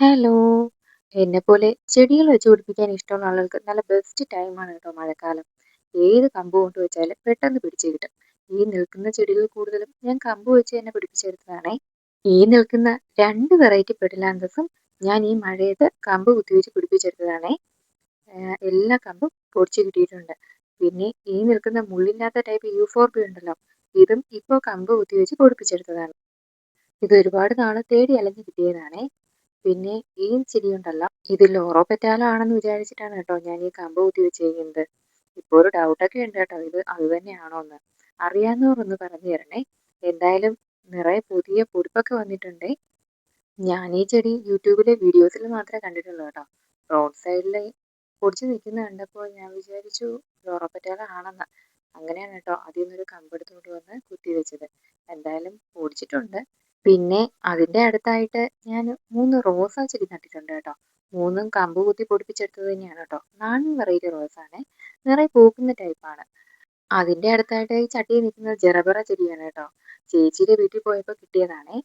Hello. എന്നെപ്പോലെ ചെടികൾ വെച്ച് പിടിപ്പിക്കാൻ ഇഷ്ടമുള്ള ആളുകൾക്ക് നല്ല ബെസ്റ്റ് ടൈമാണ് കേട്ടോ മഴക്കാലം. ഏത് കമ്പ് കൊണ്ട് വെച്ചാലും പെട്ടെന്ന് പിടിച്ച് കിട്ടും. ഈ നിൽക്കുന്ന ചെടികൾ കൂടുതലും ഞാൻ കമ്പ് വെച്ച് തന്നെ പിടിപ്പിച്ചെടുത്തതാണേ. ഈ നിൽക്കുന്ന 2 വെറൈറ്റി പെഡിലാന്തസും ഞാൻ ഈ മഴയത്ത് കമ്പ് കുത്തിവെച്ച് പിടിപ്പിച്ചെടുത്തതാണേ. എല്ലാ കമ്പും പൊടിച്ച് കിട്ടിയിട്ടുണ്ട്. പിന്നെ ഈ നിൽക്കുന്ന മുള്ളില്ലാത്ത ടൈപ്പ് യൂഫോർബിയ ഉണ്ടല്ലോ, ഇതും ഇപ്പോൾ കമ്പ് കുത്തിവെച്ച് പൊടിപ്പിച്ചെടുത്തതാണ്. ഇത് ഒരുപാട് നാള് തേടി അലഞ്ഞ് കിട്ടിയതാണേ. പിന്നെ ഈ ചെടിയുണ്ടല്ലോ, ഇത് ലോറോ പെറ്റാലോ ആണെന്ന് വിചാരിച്ചിട്ടാണ് കേട്ടോ ഞാൻ ഈ കമ്പ് കുത്തി വെച്ചേക്കുന്നത്. ഇപ്പോൾ ഒരു ഡൗട്ടൊക്കെ ഉണ്ട് കേട്ടോ, ഇത് അത് തന്നെയാണോ എന്ന്. അറിയാവുന്നവർ ഒന്ന് പറഞ്ഞു തരണേ. എന്തായാലും നിറയെ പുതിയ പൊടിപ്പൊക്കെ വന്നിട്ടുണ്ടേ. ഞാൻ ഈ ചെടി യൂട്യൂബിലെ വീഡിയോസിൽ മാത്രമേ കണ്ടിട്ടുള്ളൂ കേട്ടോ. റോഡ് സൈഡിൽ പൊടിച്ച് നിൽക്കുന്ന കണ്ടപ്പോൾ ഞാൻ വിചാരിച്ചു ലോറോ പെറ്റാലോ ആണെന്ന്. അങ്ങനെയാണ് കേട്ടോ അതിൽ നിന്നൊരു കമ്പെടുത്തുകൊണ്ട് വന്ന് കുത്തി വെച്ചത്. എന്തായാലും പൊടിച്ചിട്ടുണ്ട്. പിന്നെ അതിന്റെ അടുത്തായിട്ട് ഞാൻ 3 റോസാ ചെടി നട്ടിട്ടുണ്ട് കേട്ടോ. 3ഉം കമ്പ് കുത്തി പൊടിപ്പിച്ചെടുത്തത് തന്നെയാണ് കേട്ടോ. നാടൻ വെറൈറ്റി റോസാണേ. നിറയെ പൂക്കുന്ന ടൈപ്പാണ്. അതിന്റെ അടുത്തായിട്ട് ഈ ചട്ടിയിൽ നിൽക്കുന്നത് ജറബറ ചെടിയാണ് കേട്ടോ. ചേച്ചിയുടെ വീട്ടിൽ പോയപ്പോൾ കിട്ടിയതാണേ.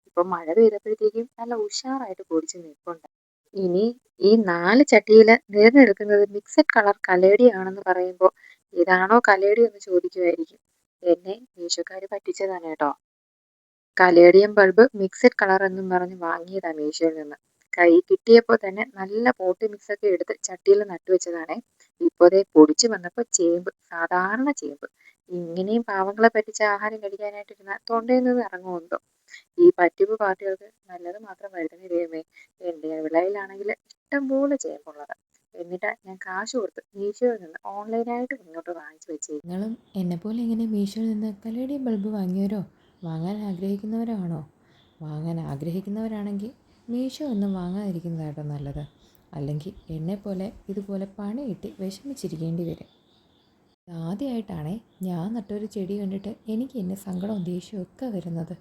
ഇപ്പം മഴ പെയ്തപ്പോഴത്തേക്കും നല്ല ഉഷാറായിട്ട് പൊടിച്ച് നിൽപ്പുണ്ട്. ഇനി ഈ 4 ചട്ടിയിൽ നിറഞ്ഞു നിൽക്കുന്നത് മിക്സഡ് കളർ കലേഡിയാണെന്ന് പറയുമ്പോൾ ഇതാണോ കലേഡി എന്ന് ചോദിക്കുമായിരിക്കും. എന്നെ മീശോക്കാർ പറ്റിച്ചതാണ് കേട്ടോ. കലേഡിയം ബൾബ് മിക്സഡ് കളർ എന്നും പറഞ്ഞ് വാങ്ങിയതാ മീഷോയിൽ നിന്ന്. കൈ കിട്ടിയപ്പോൾ തന്നെ നല്ല പോട്ടി മിക്സൊക്കെ എടുത്ത് ചട്ടിയിൽ നട്ടുവെച്ചതാണേ. ഇപ്പോൾ ദേ പൊടിച്ച് വന്നപ്പോൾ ചേമ്പ്, സാധാരണ ചേമ്പ്. ഇങ്ങനെയും പാവങ്ങളെ പറ്റിച്ച് ആഹാരം കഴിക്കാനായിട്ടിരുന്നാൽ തൊണ്ടയിൽ നിന്ന് ഇറങ്ങുമെന്തോ. ഈ പറ്റിപ്പ് പാർട്ടികൾക്ക് നല്ലത് മാത്രം വരുന്ന ദൈവമേ. എൻ്റെ വിളയിലാണെങ്കിൽ ഇഷ്ടംപോലെ ചേമ്പുള്ളത്. എന്നിട്ട് ഞാൻ കാശ് കൊടുത്ത് മീഷോയിൽ നിന്ന് ഓൺലൈനായിട്ട് ഇങ്ങോട്ട് വാങ്ങിച്ചു വെച്ചേക്കും. നിങ്ങളും എന്നെപ്പോലെ ഇങ്ങനെ മീഷോയിൽ നിന്ന് കലേഡിയം ബൾബ് വാങ്ങിയവരോ വാങ്ങാൻ ആഗ്രഹിക്കുന്നവരോ ആണോ? വാങ്ങാൻ ആഗ്രഹിക്കുന്നവരാണെങ്കിൽ മീഷോ ഒന്നും വാങ്ങാതിരിക്കുന്നതാട്ടോ നല്ലത്. അല്ലെങ്കിൽ എന്നെപ്പോലെ ഇതുപോലെ പണി കിട്ടി വിഷമിച്ചിരിക്കേണ്ടി വരും. ആദ്യമായിട്ടാണേ ഞാൻ നട്ടൊരു ചെടി കണ്ടിട്ട് എനിക്ക് എന്നെ സങ്കടവും ദേഷ്യവും ഒക്കെ വരുന്നത്.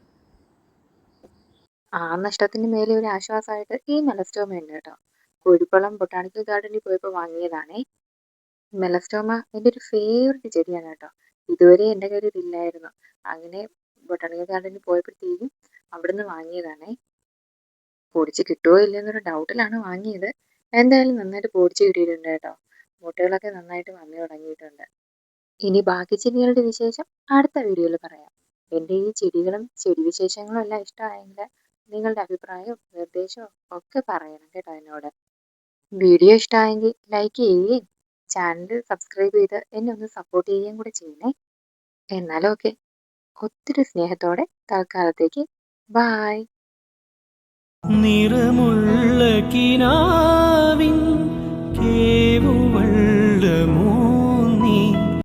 ആ നഷ്ടത്തിന് മേലെ ഒരു ആശ്വാസമായിട്ട് ഈ മെലസ്റ്റോമ ഉണ്ട് കേട്ടോ. കോഴിക്കുളം ബൊട്ടാണിക്കൽ ഗാർഡനിൽ പോയപ്പോൾ വാങ്ങിയതാണേ. മെലസ്റ്റോമ എൻ്റെ ഒരു ഫേവററ്റ് ചെടിയാണ് കേട്ടോ. ഇതുവരെ എൻ്റെ കയ്യിൽ ഇതില്ലായിരുന്നു. അങ്ങനെ ബൊട്ടാണിക്കൽ ഗാർഡനിൽ പോയപ്പോഴത്തേക്കും അവിടുന്ന് വാങ്ങിയതാണേ. പൊടിച്ച് കിട്ടുമോ ഇല്ലയോ എന്നൊരു ഡൗട്ടിലാണ് വാങ്ങിയത്. എന്തായാലും നന്നായിട്ട് പൊടിച്ച് കിട്ടിയിട്ടുണ്ട് കേട്ടോ. മുട്ടകളൊക്കെ നന്നായിട്ട് വന്നു തുടങ്ങിയിട്ടുണ്ട്. ഇനി ബാക്കി ചെടികളുടെ വിശേഷം അടുത്ത വീഡിയോയിൽ പറയാം. എൻ്റെ ഈ ചെടികളും ചെടി വിശേഷങ്ങളും എല്ലാം ഇഷ്ടമായെങ്കിൽ നിങ്ങളുടെ അഭിപ്രായവും നിർദ്ദേശവും ഒക്കെ പറയണം കേട്ടോ എന്നോട്. വീഡിയോ ഇഷ്ടമായെങ്കിൽ ലൈക്ക് ചെയ്യുകയും ചാനൽ സബ്സ്ക്രൈബ് ചെയ്ത് എന്നെ ഒന്ന് സപ്പോർട്ട് ചെയ്യുകയും കൂടെ ചെയ്യണേ. എന്നാലും ഓക്കെ, ഒത്തിരി സ്നേഹത്തോടെ തൽക്കാലത്തേക്ക് ബായ്. നിറമുള്ള കിനാ